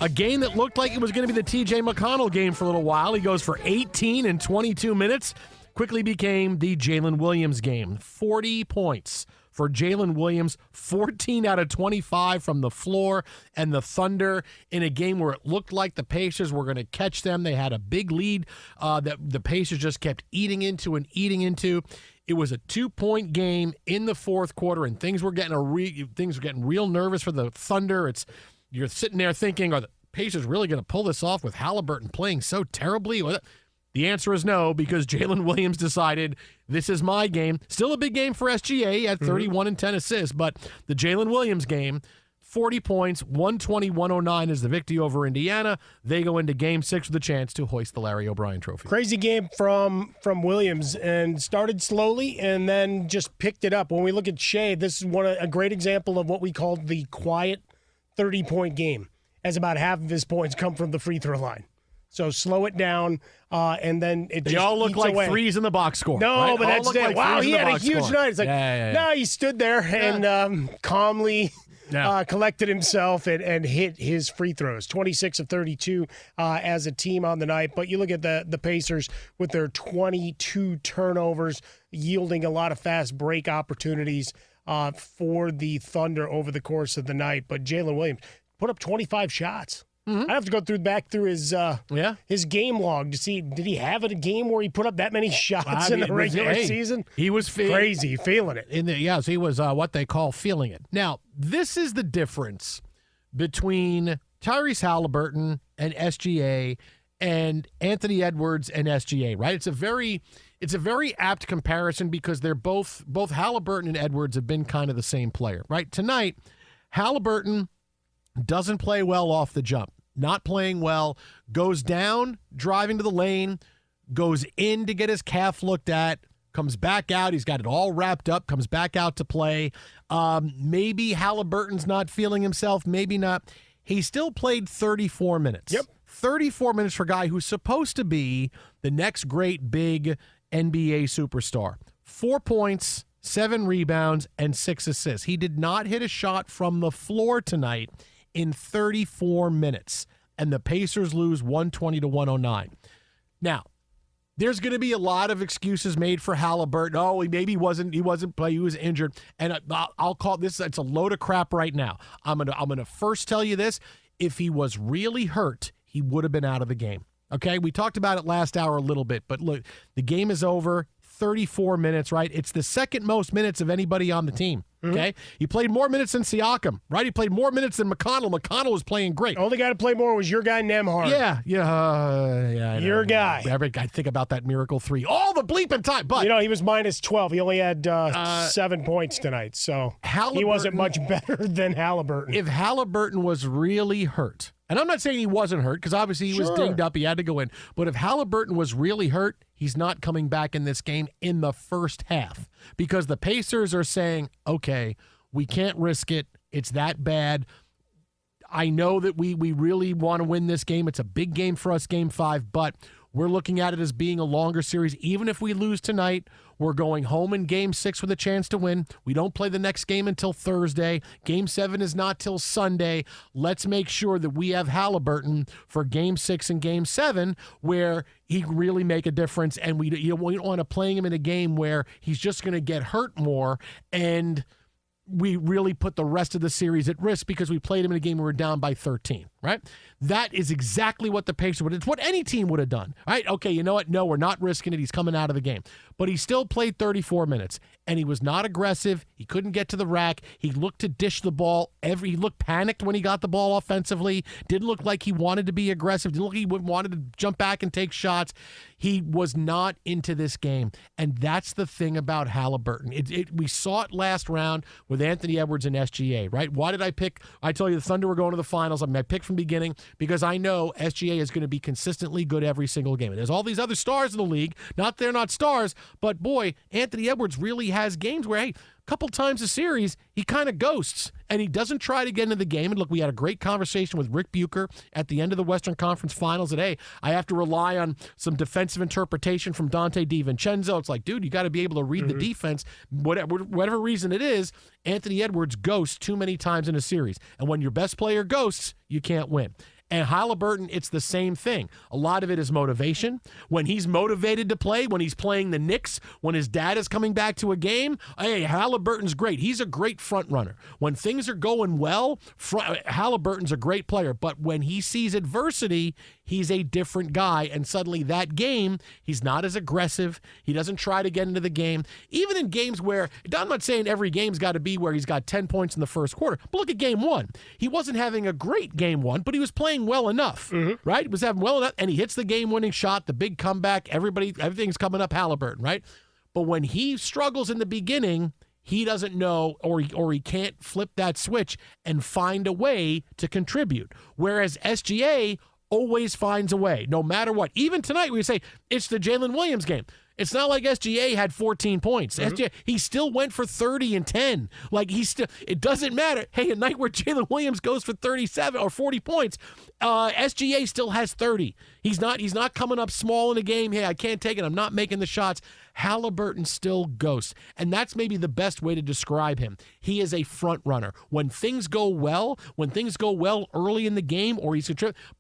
A game that looked like it was going to be the T.J. McConnell game for a little while. He goes for 18 in 22 minutes. Quickly became the Jaylen Williams game. 40 points for Jaylen Williams, 14 out of 25 from the floor, and the Thunder in a game where it looked like the Pacers were going to catch them. They had a big lead that the Pacers just kept eating into. It was a 2-point game in the fourth quarter, and things were getting real nervous for the Thunder. You're sitting there thinking, are the Pacers really going to pull this off with Halleburton playing so terribly? The answer is no, because Jaylen Williams decided this is my game. Still a big game for SGA at 31 and 10 assists, but the Jaylen Williams game, 40 points, 120-109 is the victory over Indiana. They go into Game 6 with a chance to hoist the Larry O'Brien Trophy. Crazy game from Williams, and started slowly and then just picked it up. When we look at Shea, this is a great example of what we call the quiet 30-point game, as about half of his points come from the free throw line. So slow it down, and then it just all look eats like away. Threes in the box score. No, right? but that's it. Like wow, he had a huge score. night. It's like, no, he stood there and calmly collected himself and hit his free throws. 26 of 32 as a team on the night. But you look at the Pacers with their 22 turnovers, yielding a lot of fast break opportunities for the Thunder over the course of the night. But Jaylen Williams put up 25 shots. I have to go back through his game log to see, did he have a game where he put up that many shots in the regular season? He was crazy, feeling it. Yes, he was what they call feeling it. Now, this is the difference between Tyrese Haliburton and SGA and Anthony Edwards and SGA, right? It's a very apt comparison because they're both Halleburton and Edwards have been kind of the same player, right? Tonight, Halleburton doesn't play well off the jump. Not playing well. Goes down, driving to the lane, goes in to get his calf looked at, comes back out. He's got it all wrapped up, comes back out to play. Maybe Halliburton's not feeling himself, maybe not. He still played 34 minutes. Yep. 34 minutes for a guy who's supposed to be the next great big NBA superstar. 4 points, 7 rebounds, and 6 assists. He did not hit a shot from the floor tonight in 34 minutes, and the Pacers lose 120-109. Now, there's going to be a lot of excuses made for Halleburton. Oh, he wasn't playing, he was injured. And I'll call this, it's a load of crap right now. I'm gonna first tell you this. If he was really hurt, he would have been out of the game. Okay? We talked about it last hour a little bit, but look, the game is over. 34 minutes, right? It's the second most minutes of anybody on the team, okay? He played more minutes than Siakam, right? He played more minutes than McConnell. McConnell was playing great. The only guy to play more was your guy, Nemhard. Yeah. Your guy. I think about that miracle 3 all the bleeping time, but... he was minus 12. He only had 7 points tonight, so he wasn't much better than Halleburton. If Halleburton was really hurt, and I'm not saying he wasn't hurt, because obviously he was dinged up, he had to go in, but if Halleburton was really hurt, he's not coming back in this game in the first half, because the Pacers are saying, okay, we can't risk it. It's that bad. I know that we really want to win this game. It's a big game for us, Game 5, but we're looking at it as being a longer series. Even if we lose tonight, we're going home in Game 6 with a chance to win. We don't play the next game until Thursday. Game 7 is not till Sunday. Let's make sure that we have Halleburton for Game 6 and Game 7 where he can really make a difference, and we don't want to play him in a game where he's just going to get hurt more and we really put the rest of the series at risk because we played him in a game where we're down by 13, right? That is exactly what the Pacers would. It's what any team would have done, right? Okay, you know what? No, we're not risking it. He's coming out of the game. But he still played 34 minutes, and he was not aggressive. He couldn't get to the rack. He looked to dish the ball. He looked panicked when he got the ball offensively. Didn't look like he wanted to be aggressive. Didn't look like he wanted to jump back and take shots. He was not into this game, and that's the thing about Halleburton. We saw it last round with Anthony Edwards and SGA, right? Why did I pick? I told you the Thunder were going to the finals. I picked from the beginning because I know SGA is going to be consistently good every single game. And there's all these other stars in the league. They're not stars, but boy, Anthony Edwards really has games where, hey, a couple times a series, he kind of ghosts, and he doesn't try to get into the game. And look, we had a great conversation with Rick Bucher at the end of the Western Conference Finals that, hey, I have to rely on some defensive interpretation from Dante DiVincenzo. It's like, dude, you got to be able to read the defense. Whatever reason it is, Anthony Edwards ghosts too many times in a series. And when your best player ghosts, you can't win. And Halleburton, it's the same thing. A lot of it is motivation. When he's motivated to play, when he's playing the Knicks, when his dad is coming back to a game, hey, Halleburton's great. He's a great front runner. When things are going well, Halleburton's a great player. But when he sees adversity, he's a different guy. And suddenly that game, he's not as aggressive. He doesn't try to get into the game. Even in games where, I'm not saying every game's got to be where he's got 10 points in the first quarter, but look at game one. He wasn't having a great game one, but he was playing well enough, right? He was having well enough, and he hits the game-winning shot, the big comeback, everything's coming up Halleburton, right? But when he struggles in the beginning, he doesn't know or he can't flip that switch and find a way to contribute. Whereas SGA always finds a way, no matter what. Even tonight, we say it's the Jaylen Williams game. It's not like SGA had 14 points. SGA, he still went for 30 and 10. It doesn't matter. Hey, a night where Jaylen Williams goes for 37 or 40 points, SGA still has 30. He's not coming up small in a game. Hey, I can't take it. I'm not making the shots. Halleburton still ghosts. And that's maybe the best way to describe him. He is a front runner. When things go well early in the game, or he's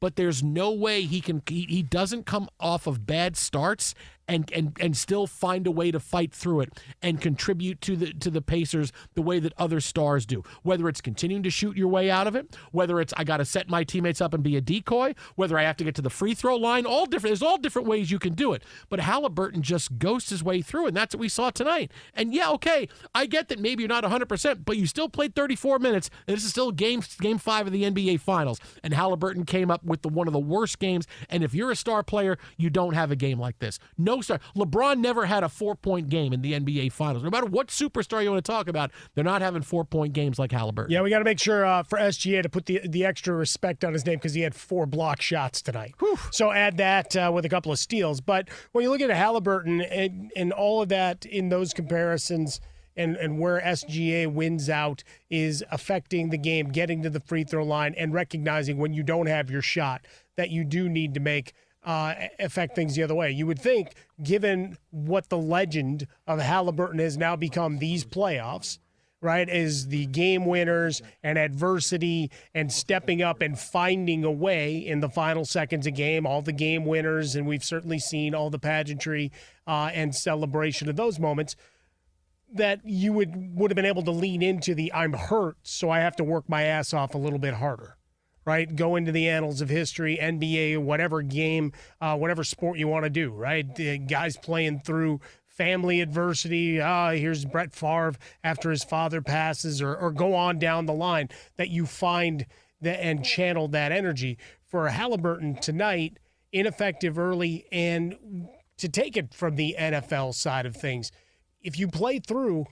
but there's no way he doesn't come off of bad starts and still find a way to fight through it and contribute to the Pacers the way that other stars do. Whether it's continuing to shoot your way out of it, whether it's I got to set my teammates up and be a decoy, whether I have to get to the free throw line, there's all different ways you can do it. But Halleburton just ghosts his way through, and that's what we saw tonight. And yeah, okay, I get that maybe you're not 100%, but you still played 34 minutes, and this is still game 5 of the NBA Finals, and Halleburton came up with one of the worst games. And if you're a star player, you don't have a game like this. No star. LeBron never had a 4-point game in the NBA Finals. No matter what superstar you want to talk about, they're not having 4-point games like Halleburton. Yeah, we got to make sure for SGA to put the extra respect on his name because he had 4 block shots tonight. Whew. So add that with a couple of steals. But when you look at Halleburton and all of that in those comparisons and where SGA wins out is affecting the game, getting to the free throw line, and recognizing when you don't have your shot that you do need to make affect things the other way. You would think, given what the legend of Halleburton has now become these playoffs, right, is the game winners and adversity and stepping up and finding a way in the final seconds of game, all the game winners, and we've certainly seen all the pageantry and celebration of those moments, that you would have been able to lean into the I'm hurt, so I have to work my ass off a little bit harder. Right, go into the annals of history, NBA, whatever game, whatever sport you want to do, right? The guys playing through family adversity. Here's Brett Favre after his father passes, or go on down the line, that you find and channel that energy. For Halleburton tonight, ineffective early, and to take it from the NFL side of things, if you play through,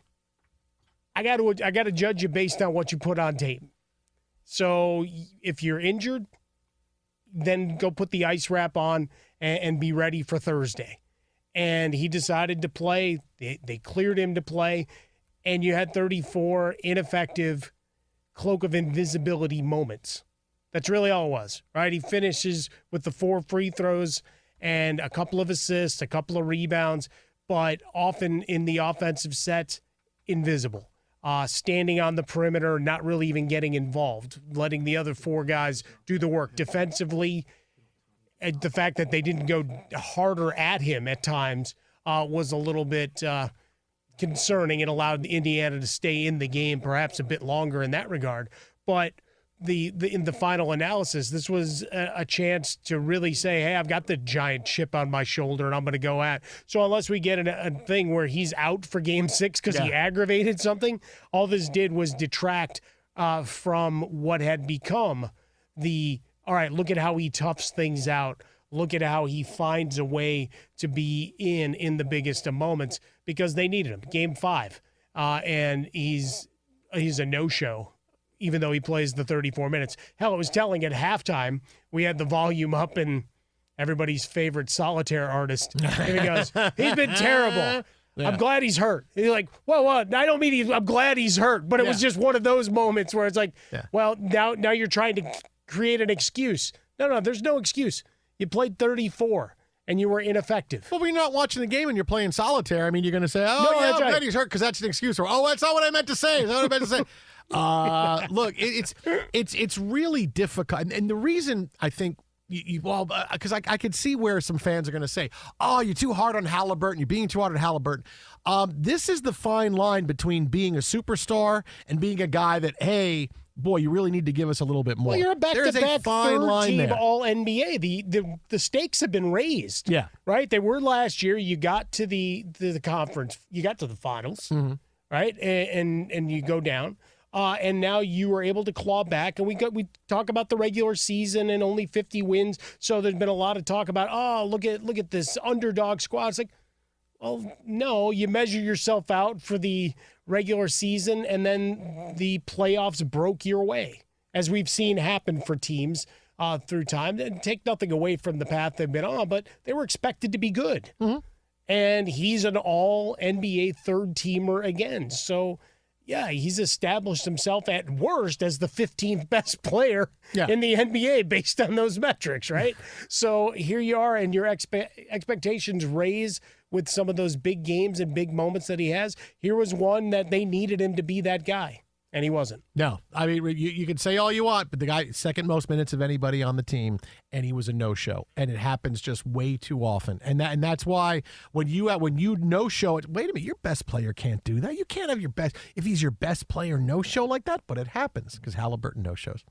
I got to judge you based on what you put on tape. So if you're injured, then go put the ice wrap on and be ready for Thursday. And he decided to play. They cleared him to play. And you had 34 ineffective cloak of invisibility moments. That's really all it was, right? He finishes with the 4 free throws and a couple of assists, a couple of rebounds, but often in the offensive sets, invisible. Standing on the perimeter, not really even getting involved, letting the other 4 guys do the work. Defensively, the fact that they didn't go harder at him at times was a little bit concerning. It allowed Indiana to stay in the game perhaps a bit longer in that regard. But in the final analysis, this was a chance to really say, hey, I've got the giant chip on my shoulder and I'm going to go at. So unless we get a thing where he's out for game 6 because he aggravated something, all this did was detract from what had become all right, look at how he toughs things out. Look at how he finds a way to be in the biggest of moments because they needed him. Game 5, and he's a no-show, even though he plays the 34 minutes. Hell, it was telling at halftime, we had the volume up and everybody's favorite solitaire artist. And he goes, he's been terrible. Yeah. I'm glad he's hurt. And you're like, well, I don't mean I'm glad he's hurt, but it was just one of those moments where it's like, well, now you're trying to create an excuse. No, there's no excuse. You played 34. And you were ineffective. Well, when you're not watching the game and you're playing solitaire, I mean, you're going to say, I'm glad he's hurt because that's an excuse. Or, that's not what I meant to say. That's not what I meant to say. Look, it's really difficult, and the reason I think. Because I could see where some fans are going to say, "Oh, you're too hard on Halleburton. You're being too hard on Halleburton." This is the fine line between being a superstar and being a guy that, hey, boy, you really need to give us a little bit more. Well, you're a back-to-back third-team All-NBA. The stakes have been raised. Yeah, right. They were last year. You got to the conference. You got to the finals, right? And you go down. And now you were able to claw back, and we talk about the regular season and only 50 wins. So there's been a lot of talk about, oh, look at this underdog squad. It's like, well, no, you measure yourself out for the regular season, and then the playoffs broke your way, as we've seen happen for teams through time. And take nothing away from the path they've been on, but they were expected to be good. And he's an all-NBA third-teamer again. So. Yeah, he's established himself at worst as the 15th best player in the NBA based on those metrics, right? So here you are, and your expectations raise with some of those big games and big moments that he has. Here was one that they needed him to be that guy, and he wasn't. No, I mean, you can say all you want, but the guy, second most minutes of anybody on the team, and he was a no-show, and it happens just way too often. And that's why when you no-show it, wait a minute, your best player can't do that. You can't have your best, if he's your best player no-show like that, but it happens because Halleburton no-shows.